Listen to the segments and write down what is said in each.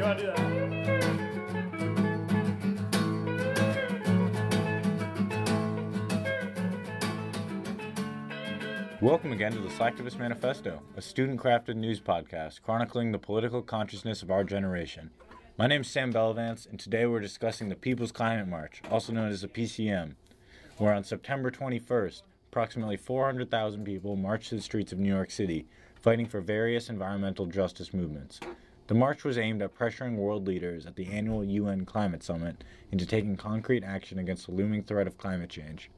want to do that? Welcome again to the Slacktivist Manifesto, a student-crafted news podcast chronicling the political consciousness of our generation. My name is Sam Bellavance, and today we're discussing the People's Climate March, also known as the PCM, where on September 21st, approximately 400,000 people marched to the streets of New York City, fighting for various environmental justice movements. The march was aimed at pressuring world leaders at the annual UN Climate Summit into taking concrete action against the looming threat of climate change.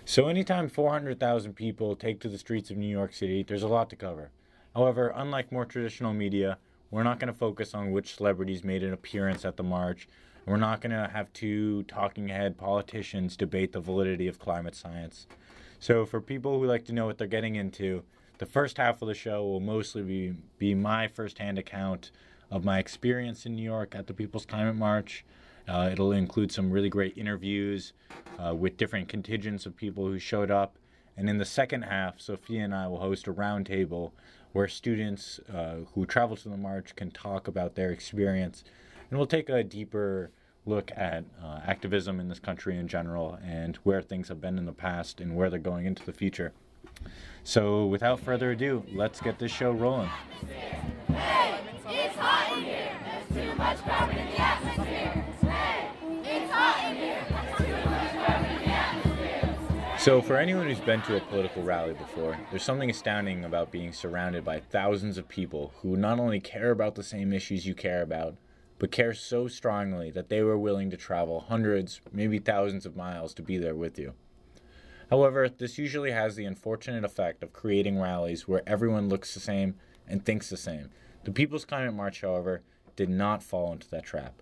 So anytime 400,000 people take to the streets of New York City, there's a lot to cover. However, unlike more traditional media, we're not going to focus on which celebrities made an appearance at the march. We're not going to have two talking head politicians debate the validity of climate science. So for people who like to know what they're getting into, the first half of the show will mostly be my first-hand account of my experience in New York at the People's Climate March. It'll include some really great interviews with different contingents of people who showed up. And in the second half, Sophia and I will host a roundtable where students who travel to the march can talk about their experience. And we'll take a deeper look at activism in this country in general and where things have been in the past and where they're going into the future. So without further ado, let's get this show rolling. Hey, it's hot in here. There's too much carbon in the atmosphere. Hey, it's hot in here. There's too much carbon in the atmosphere. So for anyone who's been to a political rally before, there's something astounding about being surrounded by thousands of people who not only care about the same issues you care about, but care so strongly that they were willing to travel hundreds, maybe thousands of miles to be there with you. However, this usually has the unfortunate effect of creating rallies where everyone looks the same and thinks the same. The People's Climate March, however, did not fall into that trap.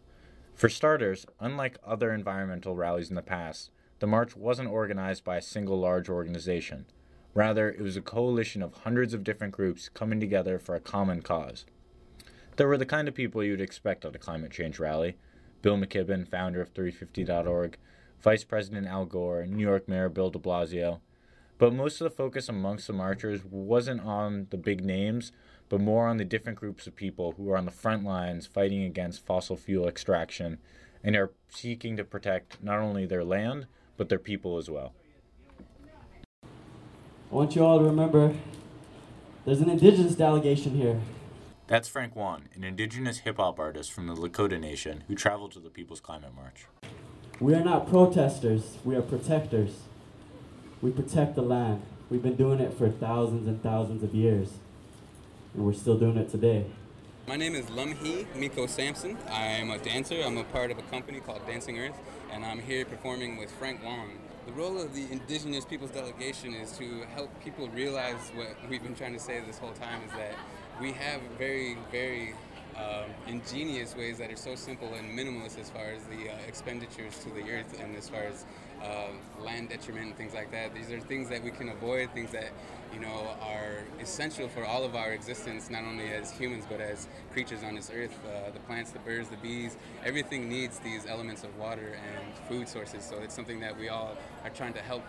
For starters, unlike other environmental rallies in the past, the march wasn't organized by a single large organization. Rather, it was a coalition of hundreds of different groups coming together for a common cause. There were the kind of people you'd expect at a climate change rally: Bill McKibben, founder of 350.org, Vice President Al Gore, New York Mayor Bill de Blasio. But most of the focus amongst the marchers wasn't on the big names, but more on the different groups of people who are on the front lines fighting against fossil fuel extraction and are seeking to protect not only their land, but their people as well. I want you all to remember there's an indigenous delegation here. That's Frank Wan, an indigenous hip-hop artist from the Lakota Nation who traveled to the People's Climate March. We are not protesters, we are protectors. We protect the land. We've been doing it for thousands and thousands of years, and we're still doing it today. My name is Lumhi Miko Sampson. I am a dancer. I'm a part of a company called Dancing Earth, and I'm here performing with Frank Wong. The role of the Indigenous Peoples Delegation is to help people realize what we've been trying to say this whole time, is that we have very, very ingenious ways that are so simple and minimalist as far as the expenditures to the earth and as far as land detriment and things like that. These are things that we can avoid, things that, you know, are essential for all of our existence, not only as humans but as creatures on this earth. The plants, the birds, the bees, everything needs these elements of water and food sources. So it's something that we all are trying to help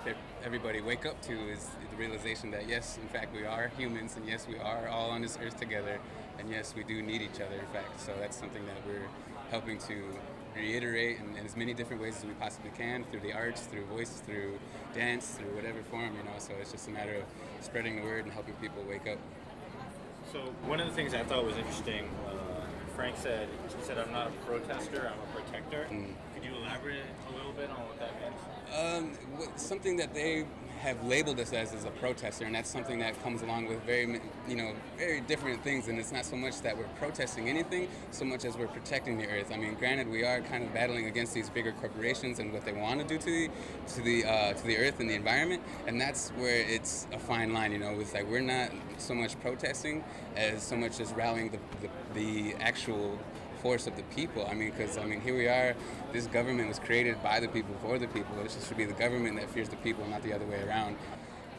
everybody wake up to, is the realization that yes, in fact, we are humans, and yes, we are all on this earth together, and yes, we do need each other, in fact. So that's something that we're helping to reiterate in as many different ways as we possibly can, through the arts, through voice, through dance, through whatever form, you know. So it's just a matter of spreading the word and helping people wake up. So one of the things I thought was interesting, Frank said, I'm not a protester, I'm a protector. Could you elaborate a little bit on what that means? Something that they have labeled us as is a protester, and that's something that comes along with very different things. And it's not so much that we're protesting anything, so much as we're protecting the earth. I mean, granted, we are kind of battling against these bigger corporations and what they want to do to the earth and the environment, and that's where it's a fine line. You know, it's like we're not so much protesting as so much as rallying the actual force of the people. I mean, because here we are. This government was created by the people for the people. It should be the government that fears the people, not the other way around.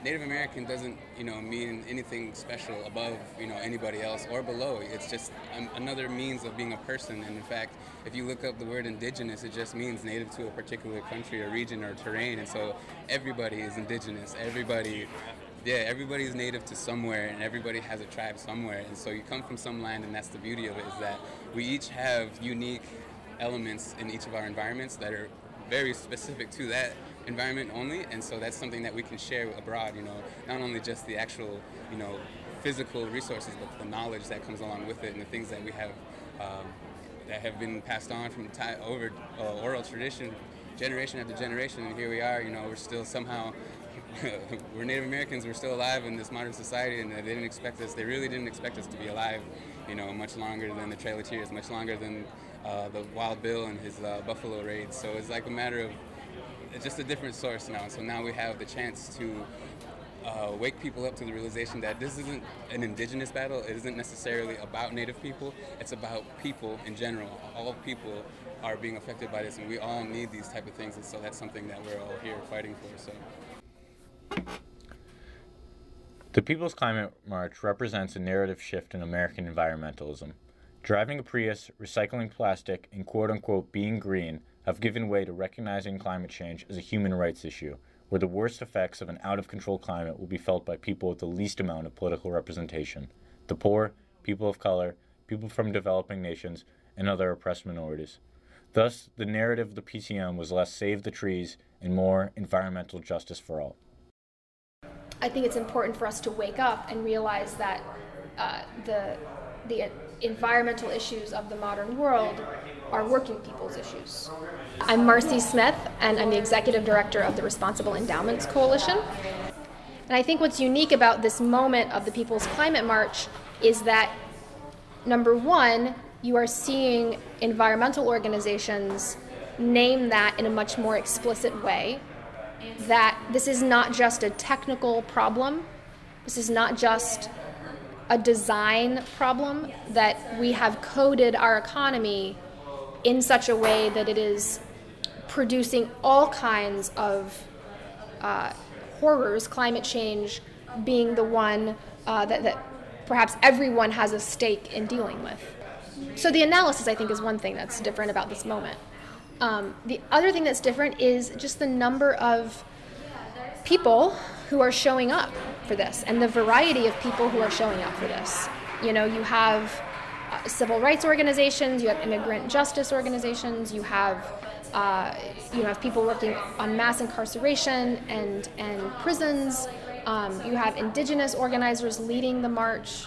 Native American doesn't, mean anything special above, anybody else or below. It's just another means of being a person. And in fact, if you look up the word indigenous, it just means native to a particular country or region or terrain. And so everybody is indigenous. Everybody Yeah, everybody's native to somewhere, and everybody has a tribe somewhere. And so you come from some land, and that's the beauty of it, is that we each have unique elements in each of our environments that are very specific to that environment only. And so that's something that we can share abroad, not only just the actual, physical resources, but the knowledge that comes along with it, and the things that we have that have been passed on from over oral tradition, generation after generation. And here we are, we're still somehow, we're Native Americans, we're still alive in this modern society, and they really didn't expect us to be alive, much longer than the Trail of Tears, much longer than the Wild Bill and his buffalo raids. So it's like a matter of just a different source now. So now we have the chance to wake people up to the realization that this isn't an indigenous battle. It isn't necessarily about Native people. It's about people in general. All people are being affected by this, and we all need these type of things. And so that's something that we're all here fighting for. So. The People's Climate March represents a narrative shift in American environmentalism. Driving a Prius, recycling plastic, and quote-unquote being green have given way to recognizing climate change as a human rights issue, where the worst effects of an out-of-control climate will be felt by people with the least amount of political representation: the poor, people of color, people from developing nations, and other oppressed minorities. Thus, the narrative of the PCM was less save the trees and more environmental justice for all. I think it's important for us to wake up and realize that the environmental issues of the modern world are working people's issues. I'm Marcy Smith, and I'm the Executive Director of the Responsible Endowments Coalition. And I think what's unique about this moment of the People's Climate March is that, number one, you are seeing environmental organizations name that in a much more explicit way, that this is not just a technical problem, this is not just a design problem, that we have coded our economy in such a way that it is producing all kinds of horrors, climate change being the one that perhaps everyone has a stake in dealing with. So the analysis, I think, is one thing that's different about this moment. The other thing that's different is just the number of people who are showing up for this, and the variety of people who are showing up for this. You have civil rights organizations, you have immigrant justice organizations, you have people working on mass incarceration and prisons. You have indigenous organizers leading the march.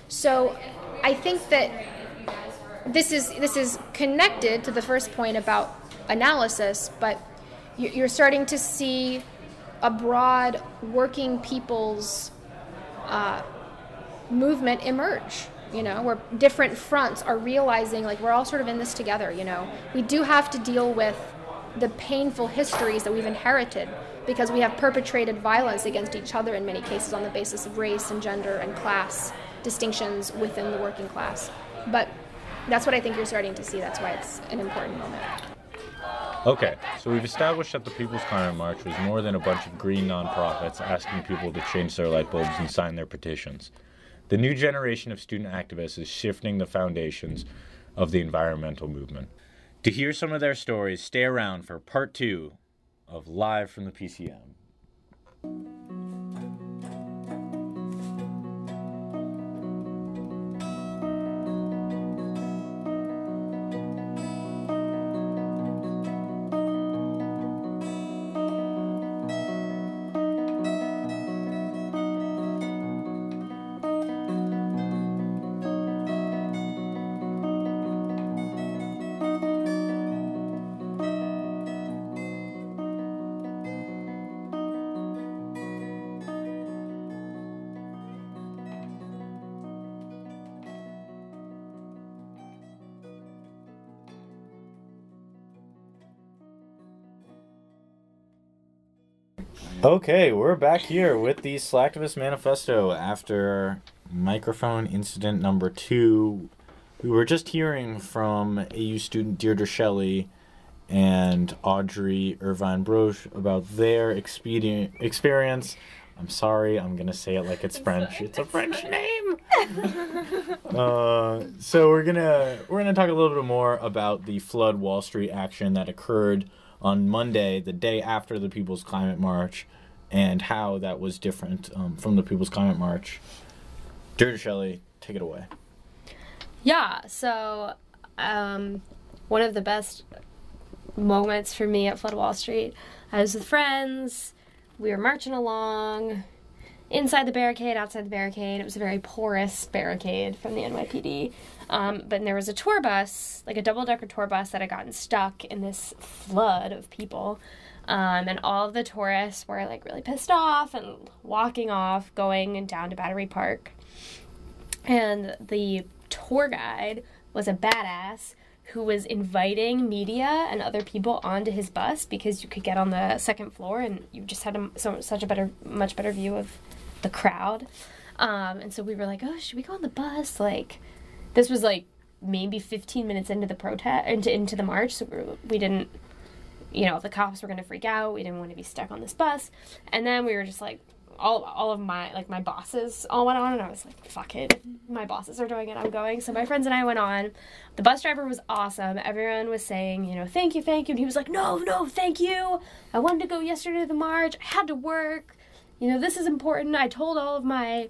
So I think that this is connected to the first point about analysis, but you're starting to see a broad working people's movement emerge, where different fronts are realizing, like, we're all sort of in this together. We do have to deal with the painful histories that we've inherited because we have perpetrated violence against each other in many cases on the basis of race and gender and class distinctions within the working class. But that's what I think you're starting to see. That's why it's an important moment. Okay, so we've established that the People's Climate March was more than a bunch of green nonprofits asking people to change their light bulbs and sign their petitions. The new generation of student activists is shifting the foundations of the environmental movement. To hear some of their stories, stay around for part 2 of Live from the PCM. Okay, we're back here with the Slacktivist Manifesto after microphone incident number 2. We were just hearing from AU student Deirdre Shelley and Audrey Irvine Broche about their experience. I'm sorry, I'm going to say it like it's French. It's a French name! So we're gonna talk a little bit more about the Flood Wall Street action that occurred on Monday, the day after the People's Climate March, and how that was different from the People's Climate March. Deirdre Shelley, take it away. Yeah, so one of the best moments for me at Flood Wall Street, I was with friends, we were marching along, inside the barricade, outside the barricade. It was a very porous barricade from the NYPD. But there was a tour bus, like a double-decker tour bus that had gotten stuck in this flood of people. And all of the tourists were like really pissed off and walking off, going down to Battery Park. And the tour guide was a badass who was inviting media and other people onto his bus because you could get on the second floor and you just had much better view of the crowd. And so we were like, oh, should we go on the bus? Like, this was like maybe 15 minutes into the protest, into the march, so we didn't, the cops were going to freak out. We didn't want to be stuck on this bus. And then we were just like, all of my bosses all went on, and I was like, fuck it. My bosses are doing it, I'm going. So my friends and I went on. The bus driver was awesome. Everyone was saying, thank you. And he was like, no, thank you. I wanted to go yesterday to the march. I had to work. This is important. I told all of my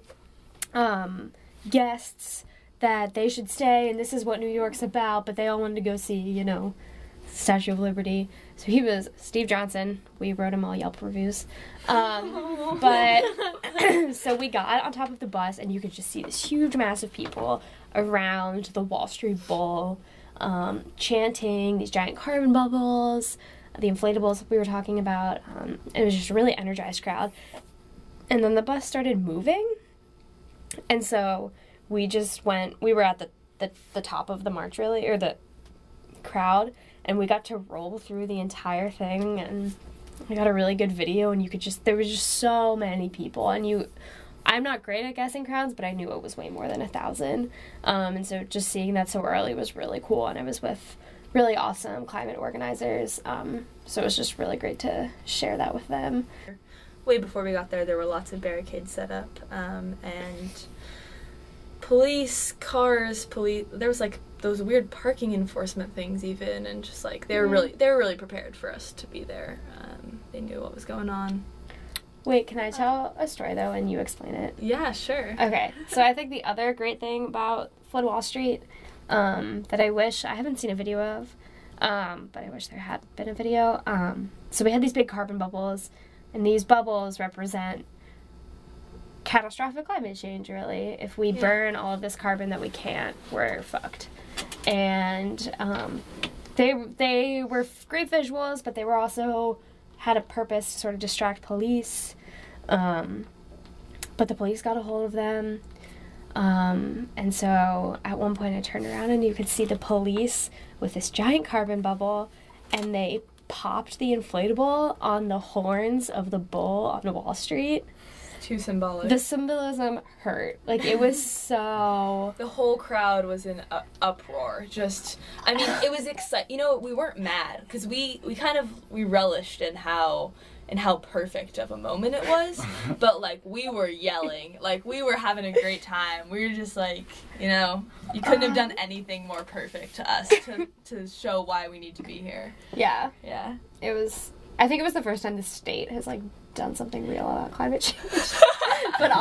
guests that they should stay, and this is what New York's about, but they all wanted to go see, Statue of Liberty. So he was Steve Johnson. We wrote him all Yelp reviews. But so we got on top of the bus, and you could just see this huge mass of people around the Wall Street Bull, chanting these giant carbon bubbles, the inflatables we were talking about. It was just a really energized crowd. And then the bus started moving, and so we were at the top of the march, really, or the crowd, and we got to roll through the entire thing, and I got a really good video, and there was just so many people, and I'm not great at guessing crowds, but I knew it was way more than 1,000, and so just seeing that so early was really cool, and I was with really awesome climate organizers, so it was just really great to share that with them. Way before we got there were lots of barricades set up, and police cars, there was like those weird parking enforcement things even, and just like they were really prepared for us to be there. They knew what was going on. Wait, can I tell a story though and you explain it? Yeah, sure. Okay, so I think the other great thing about Flood Wall Street that I haven't seen a video of, but I wish there had been a video. So we had these big carbon bubbles, and these bubbles represent catastrophic climate change, really. If we burn all of this carbon that we can't, we're fucked. And they were great visuals, but they were also had a purpose to sort of distract police. But the police got a hold of them. And so at one point I turned around and you could see the police with this giant carbon bubble, and they popped the inflatable on the horns of the bull on Wall Street. Too symbolic. The symbolism hurt. Like, it was so... The whole crowd was in uproar. It was exciting. We weren't mad, because we relished in how perfect of a moment it was, but, like, we were yelling. Like, we were having a great time. We were just, like, you couldn't have done anything more perfect to us to show why we need to be here. Yeah. Yeah. I think it was the first time the state has, like, done something real about climate change. but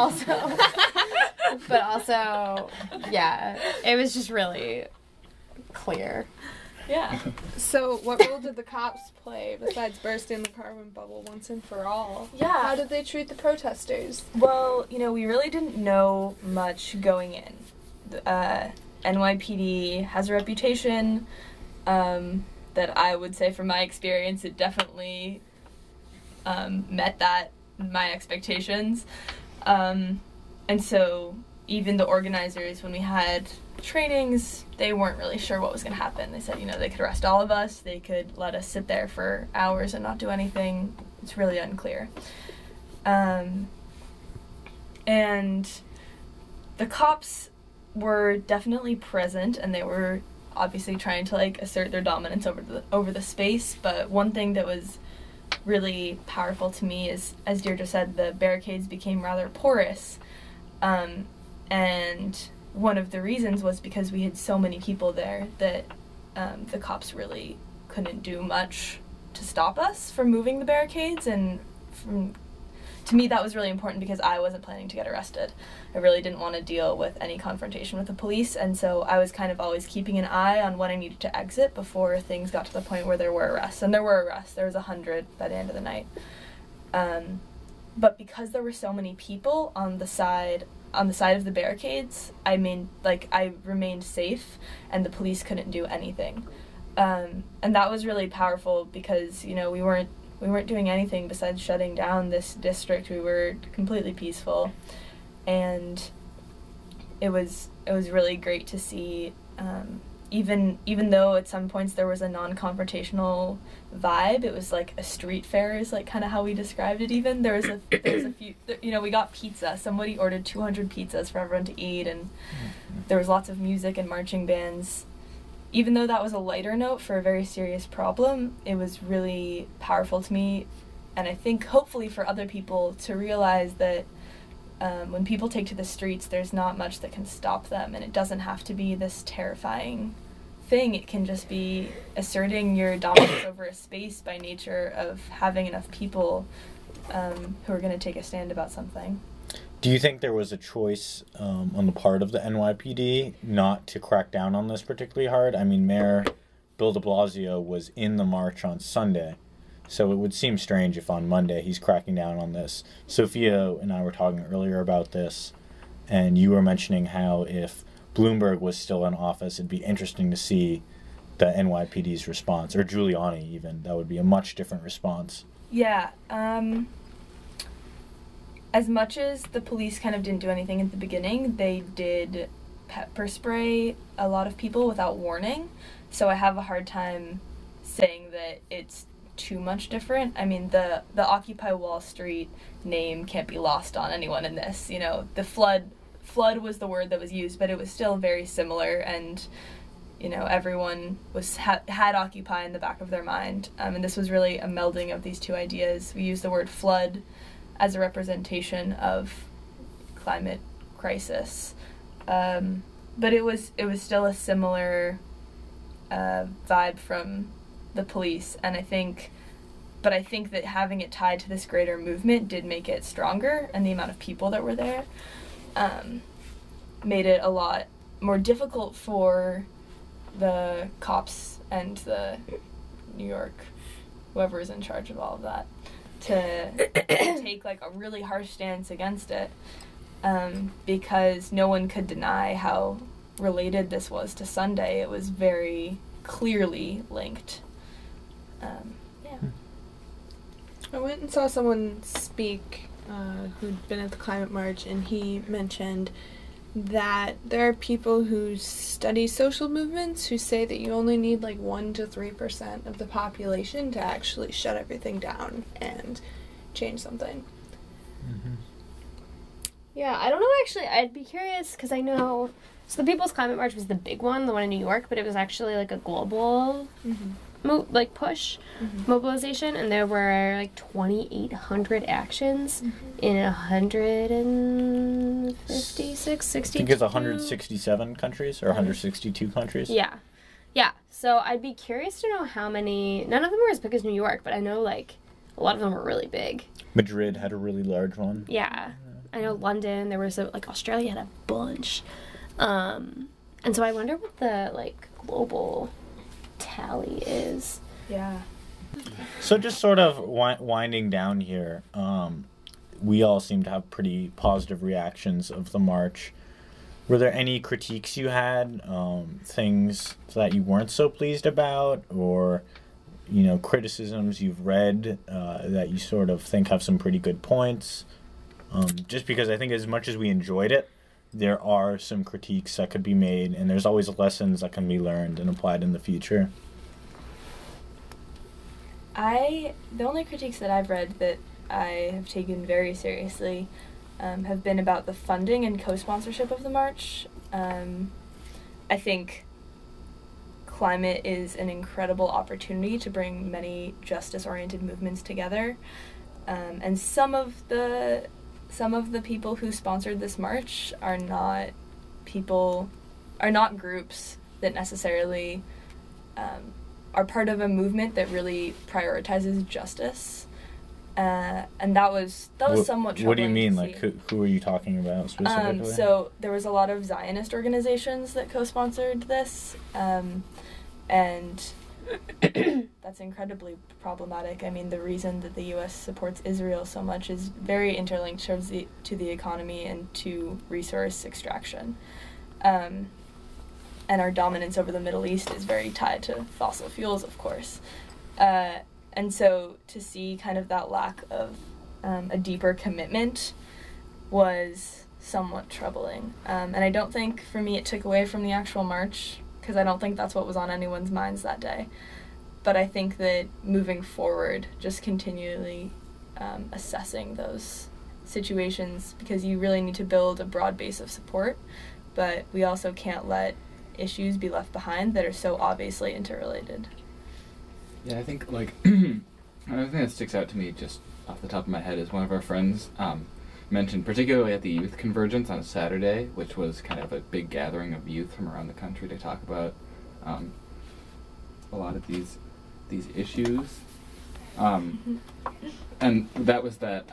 also, yeah, it was just really clear. Yeah. So, what role did the cops play besides bursting the carbon bubble once and for all? Yeah. How did they treat the protesters? Well, we really didn't know much going in. NYPD has a reputation that I would say, from my experience, it definitely met my expectations. And so even the organizers, when we had trainings, they weren't really sure what was going to happen. They said, they could arrest all of us, they could let us sit there for hours and not do anything. It's really unclear. And the cops were definitely present, and they were obviously trying to, like, assert their dominance over the space. But one thing that was really powerful to me is, as Deirdre said, the barricades became rather porous. And one of the reasons was because we had so many people there that the cops really couldn't do much to stop us from moving the barricades and from to me that was really important because I wasn't planning to get arrested. I really didn't want to deal with any confrontation with the police, and so I was kind of always keeping an eye on when I needed to exit before things got to the point where there were arrests. And there were arrests. There was 100 by the end of the night. But because there were so many people on the side of the barricades, I remained safe, and the police couldn't do anything. And that was really powerful because, you know, we weren't doing anything besides shutting down this district. We were completely peaceful, and it was really great to see. Even though at some points there was a non-confrontational vibe, it was like a street fair is like kind of how we described it. Even there was a few, you know, we got pizza. Somebody ordered 200 pizzas for everyone to eat, and there was lots of music and marching bands. Even though that was a lighter note for a very serious problem, it was really powerful to me, and I think hopefully for other people to realize that when people take to the streets, there's not much that can stop them, and it doesn't have to be this terrifying thing. It can just be asserting your dominance over a space by nature of having enough people who are going to take a stand about something. Do you think there was a choice on the part of the NYPD not to crack down on this particularly hard? I mean, Mayor Bill de Blasio was in the march on Sunday, so it would seem strange if on Monday he's cracking down on this. Sophia and I were talking earlier about this, and you were mentioning how if Bloomberg was still in office, it'd be interesting to see the NYPD's response, or Giuliani even. That would be a much different response. Yeah, as much as the police kind of didn't do anything at the beginning, they did pepper spray a lot of people without warning, so I have a hard time saying that it's too much different. I mean, the Occupy Wall Street name can't be lost on anyone in this. You know, the flood was the word that was used, but it was still very similar, and you know, everyone had Occupy in the back of their mind, and this was really a melding of these two ideas. We used the word flood as a representation of climate crisis, but it was still a similar vibe from the police, and I think that having it tied to this greater movement did make it stronger, and the amount of people that were there made it a lot more difficult for the cops and the New York, whoever is in charge of all of that, to take like a really harsh stance against it, because no one could deny how related this was to Sunday. It was very clearly linked. I went and saw someone speak who'd been at the climate march, and he mentioned that there are people who study social movements who say that you only need like 1 to 3% of the population to actually shut everything down and change something. Mm-hmm. Yeah, I don't know actually. I'd be curious because I know. So the People's Climate March was the big one, the one in New York, but it was actually like a global push mobilization, and there were like 2,800 actions in 156, 62. I think it's 167 countries or 162 countries. Yeah. So I'd be curious to know how many. None of them were as big as New York, but I know like a lot of them were really big. Madrid had a really large one. Yeah. I know London. There was Australia had a bunch. And so I wonder what the like global tally is. Yeah. So just sort of winding down here, we all seem to have pretty positive reactions of the march. Were there any critiques you had, things that you weren't so pleased about, or you know, criticisms you've read that you sort of think have some pretty good points? Just because I think as much as we enjoyed it, there are some critiques that could be made, and there's always lessons that can be learned and applied in the future. The only critiques that I've read that I have taken very seriously have been about the funding and co-sponsorship of the march. I think climate is an incredible opportunity to bring many justice-oriented movements together, and some of the people who sponsored this march are not groups that necessarily are part of a movement that really prioritizes justice. And that was somewhat troubling. What do you mean? to Like, see. who are you talking about specifically? So there was a lot of Zionist organizations that co-sponsored this, and that's incredibly problematic. I mean, the reason that the U.S. supports Israel so much is very interlinked to the economy and to resource extraction. And our dominance over the Middle East is very tied to fossil fuels, of course. And so to see kind of that lack of a deeper commitment was somewhat troubling. And I don't think, for me, it took away from the actual march, because I don't think that's what was on anyone's minds that day. But I think that moving forward, just continually assessing those situations, because you really need to build a broad base of support, but we also can't let issues be left behind that are so obviously interrelated. Yeah, I think, like, another thing that sticks out to me just off the top of my head is one of our friends mentioned, particularly at the Youth Convergence on Saturday, which was kind of a big gathering of youth from around the country to talk about a lot of these issues. And that was that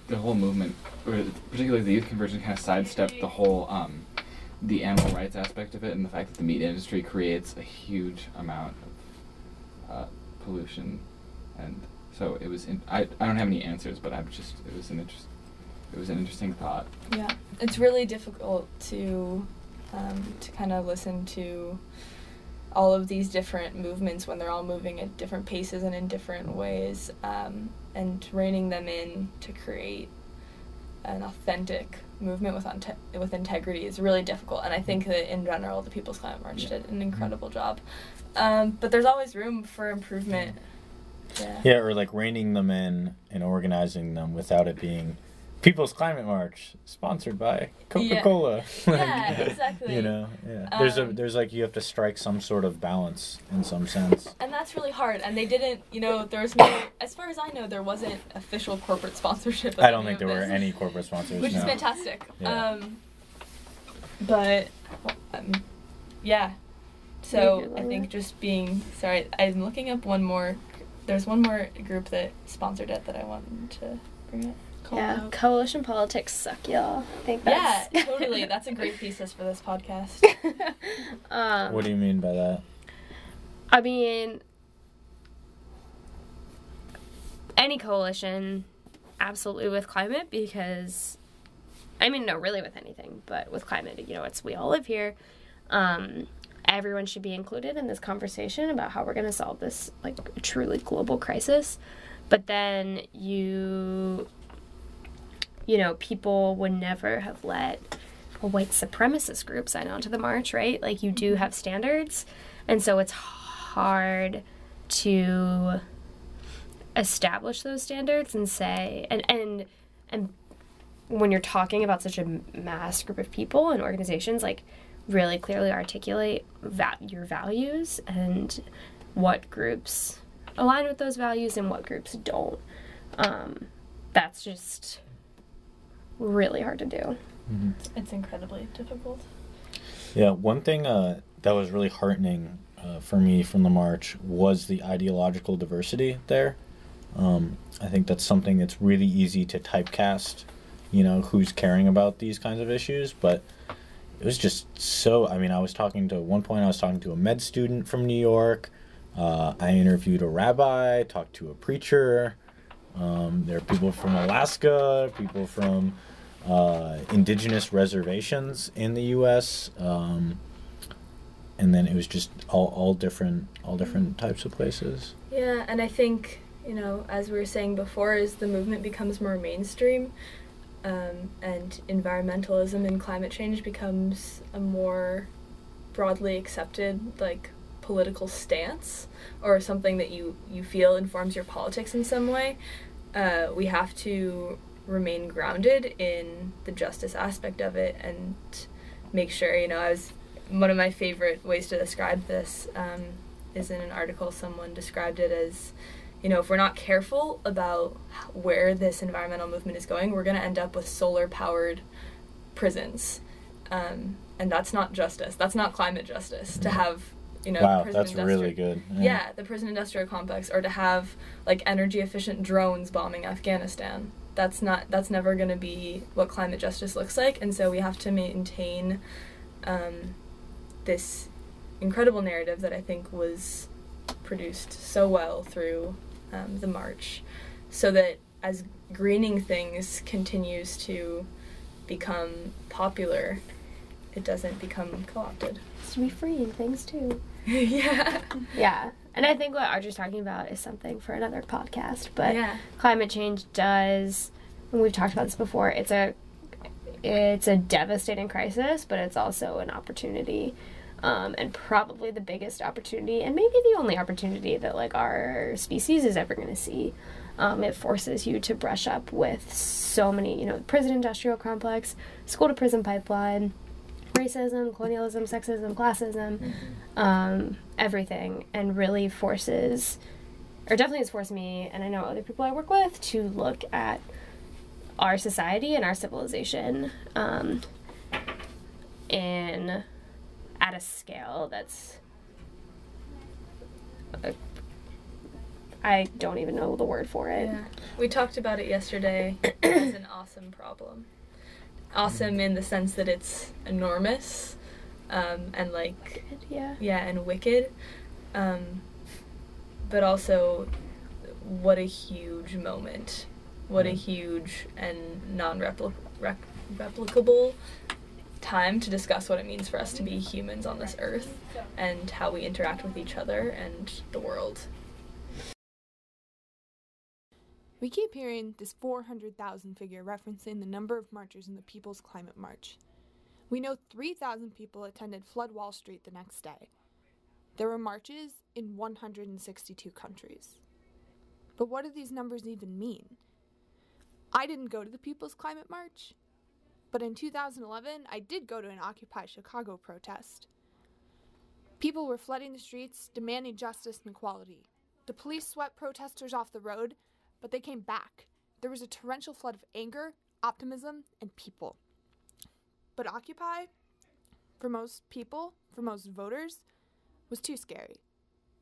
the whole movement, or particularly the Youth Convergence, kind of sidestepped the whole the animal rights aspect of it, and the fact that the meat industry creates a huge amount of pollution, and so it was. I don't have any answers, but it was an interesting thought. Yeah, it's really difficult to kind of listen to all of these different movements when they're all moving at different paces and in different ways, and reining them in to create an authentic movement with integrity is really difficult. And I think that in general, the People's Climate March did an incredible job. But there's always room for improvement. Yeah, or like reining them in and organizing them without it being People's Climate March, sponsored by Coca-Cola. Yeah, exactly. You know, yeah. There's like, you have to strike some sort of balance in some sense. And that's really hard. And they didn't, there was no, as far as I know, there wasn't official corporate sponsorship of I don't any think of there were this, any corporate sponsors. which is fantastic. Yeah. But, yeah. So I think just sorry, I'm looking up there's one more group that sponsored it that I wanted to bring up. Yeah, coalition politics suck, y'all. I think that's... Yeah, totally. That's a great thesis for this podcast. What do you mean by that? I mean, any coalition, absolutely with climate, because, really with anything, but with climate, it's we all live here. Everyone should be included in this conversation about how we're going to solve this, like, truly global crisis. But then people would never have let a white supremacist group sign on to the march, right? Like, you do have standards, and so it's hard to establish those standards and say, and when you're talking about such a mass group of people and organizations, like, really clearly articulate your values and what groups align with those values and what groups don't. That's just really hard to do. Mm-hmm. It's incredibly difficult. Yeah, one thing that was really heartening for me from the march was the ideological diversity there. I think that's something that's really easy to typecast, who's caring about these kinds of issues, but it was just so, I was talking to a med student from New York, I interviewed a rabbi, talked to a preacher, there are people from Alaska, people from indigenous reservations in the U.S., and then it was just all different types of places. Yeah, and I think, as we were saying before, as the movement becomes more mainstream, and environmentalism and climate change becomes a more broadly accepted, like, political stance, or something that you feel informs your politics in some way, we have to remain grounded in the justice aspect of it and make sure, one of my favorite ways to describe this is in an article someone described it as, if we're not careful about where this environmental movement is going, we're going to end up with solar-powered prisons. And that's not justice. That's not climate justice, to have you know, Wow, the prison that's really good. Yeah, the prison industrial complex, or to have like energy efficient drones bombing Afghanistan. That's never going to be what climate justice looks like, and so we have to maintain this incredible narrative that I think was produced so well through the march, so that as greening things continues to become popular, it doesn't become co-opted. It's to be freeing things too. Yeah. Yeah. And I think what Archer's talking about is something for another podcast. But Yeah. climate change does, and we've talked about this before, it's a devastating crisis, but it's also an opportunity. And probably the biggest opportunity, and maybe the only opportunity that like our species is ever going to see. It forces you to brush up with so many, you know, prison industrial complex, school to prison pipeline, racism, colonialism, sexism, classism, everything, and really forces, or definitely has forced me, and I know other people I work with, to look at our society and our civilization at a scale that's, I don't even know the word for it. Yeah. We talked about it yesterday as an awesome problem. Awesome in the sense that it's enormous, and like, and wicked, but also what a huge moment, what a huge and non-replicable time to discuss what it means for us to be humans on this earth and how we interact with each other and the world. We keep hearing this 400,000 figure referencing the number of marchers in the People's Climate March. We know 3,000 people attended Flood Wall Street the next day. There were marches in 162 countries. But what do these numbers even mean? I didn't go to the People's Climate March, but in 2011, I did go to an Occupy Chicago protest. People were flooding the streets, demanding justice and equality. The police swept protesters off the road, but they came back. There was a torrential flood of anger, optimism, and people. But Occupy, for most people, for most voters, was too scary.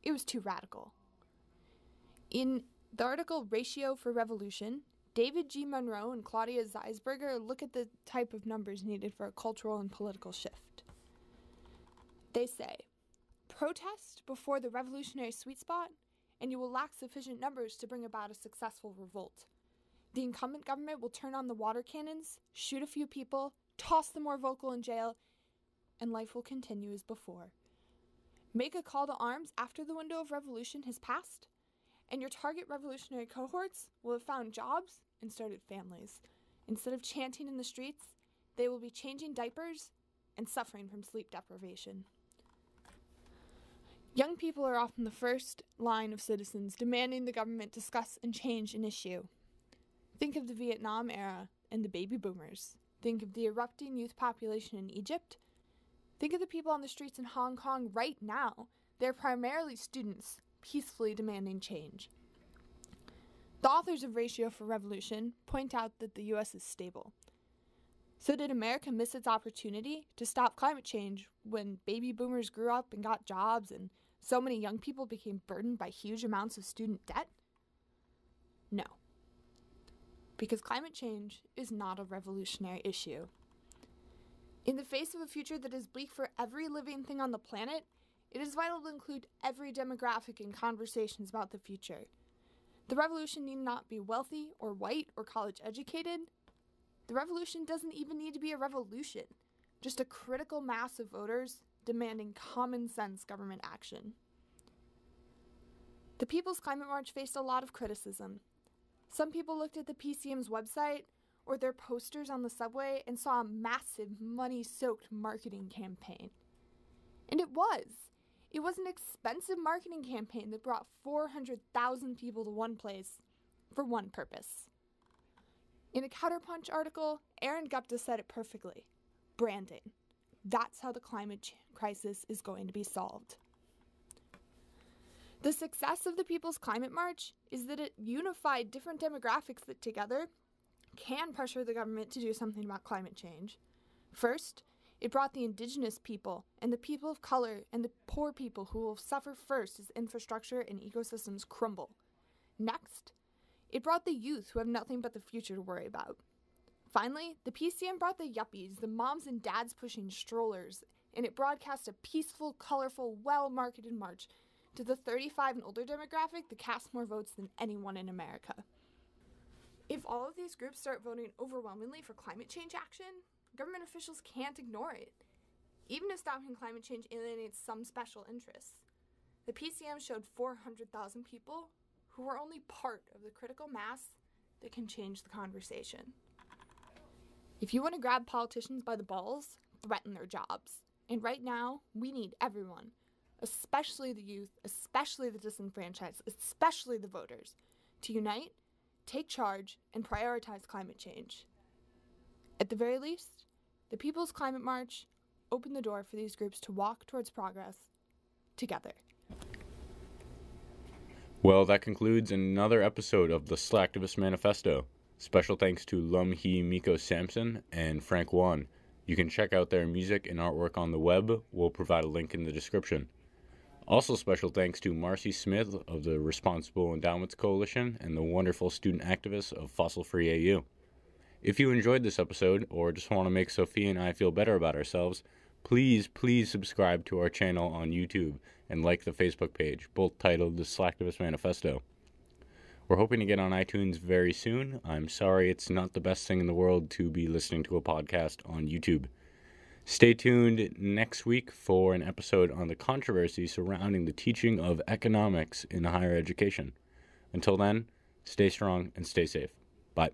It was too radical. In the article Ratio for Revolution, David G. Monroe and Claudia Zeisberger look at the type of numbers needed for a cultural and political shift. They say, protest before the revolutionary sweet spot, and you will lack sufficient numbers to bring about a successful revolt. The incumbent government will turn on the water cannons, shoot a few people, toss the more vocal in jail, and life will continue as before. Make a call to arms after the window of revolution has passed, and your target revolutionary cohorts will have found jobs and started families. Instead of chanting in the streets, they will be changing diapers and suffering from sleep deprivation. Young people are often the first line of citizens demanding the government discuss and change an issue. Think of the Vietnam era and the baby boomers. Think of the erupting youth population in Egypt. Think of the people on the streets in Hong Kong right now. They're primarily students, peacefully demanding change. The authors of Ratio for Revolution point out that the U.S. is stable. So did America miss its opportunity to stop climate change when baby boomers grew up and got jobs and so many young people became burdened by huge amounts of student debt? No. Because climate change is not a revolutionary issue. In the face of a future that is bleak for every living thing on the planet, it is vital to include every demographic in conversations about the future. The revolution need not be wealthy or white or college educated. The revolution doesn't even need to be a revolution, just a critical mass of voters demanding common sense government action. The People's Climate March faced a lot of criticism. Some people looked at the PCM's website or their posters on the subway and saw a massive money-soaked marketing campaign. And it was. It was an expensive marketing campaign that brought 400,000 people to one place for one purpose. In a Counterpunch article, Aaron Gupta said it perfectly. Branding. That's how the climate crisis is going to be solved. The success of the People's Climate March is that it unified different demographics that together can pressure the government to do something about climate change. First, It brought the indigenous people and the people of color and the poor people who will suffer first as infrastructure and ecosystems crumble. Next, it brought the youth who have nothing but the future to worry about. Finally, the PCM brought the yuppies, the moms and dads pushing strollers, and it broadcast a peaceful, colorful, well-marketed march to the 35 and older demographic that casts more votes than anyone in America. If all of these groups start voting overwhelmingly for climate change action, government officials can't ignore it, even if stopping climate change alienates some special interests. The PCM showed 400,000 people who were only part of the critical mass that can change the conversation. If you want to grab politicians by the balls, threaten their jobs. And right now, we need everyone, especially the youth, especially the disenfranchised, especially the voters, to unite, take charge, and prioritize climate change. At the very least, the People's Climate March opened the door for these groups to walk towards progress together. Well, that concludes another episode of the Slacktivist Manifesto. Special thanks to Lum Hee Miko Sampson and Frank Wan. You can check out their music and artwork on the web. We'll provide a link in the description. Also special thanks to Marcy Smith of the Responsible Endowments Coalition and the wonderful student activists of Fossil Free AU. If you enjoyed this episode or just want to make Sophia and I feel better about ourselves, please subscribe to our channel on YouTube and like the Facebook page, both titled The Slacktivist Manifesto. We're hoping to get on iTunes very soon. I'm sorry it's not the best thing in the world to be listening to a podcast on YouTube. Stay tuned next week for an episode on the controversy surrounding the teaching of economics in higher education. Until then, stay strong and stay safe. Bye.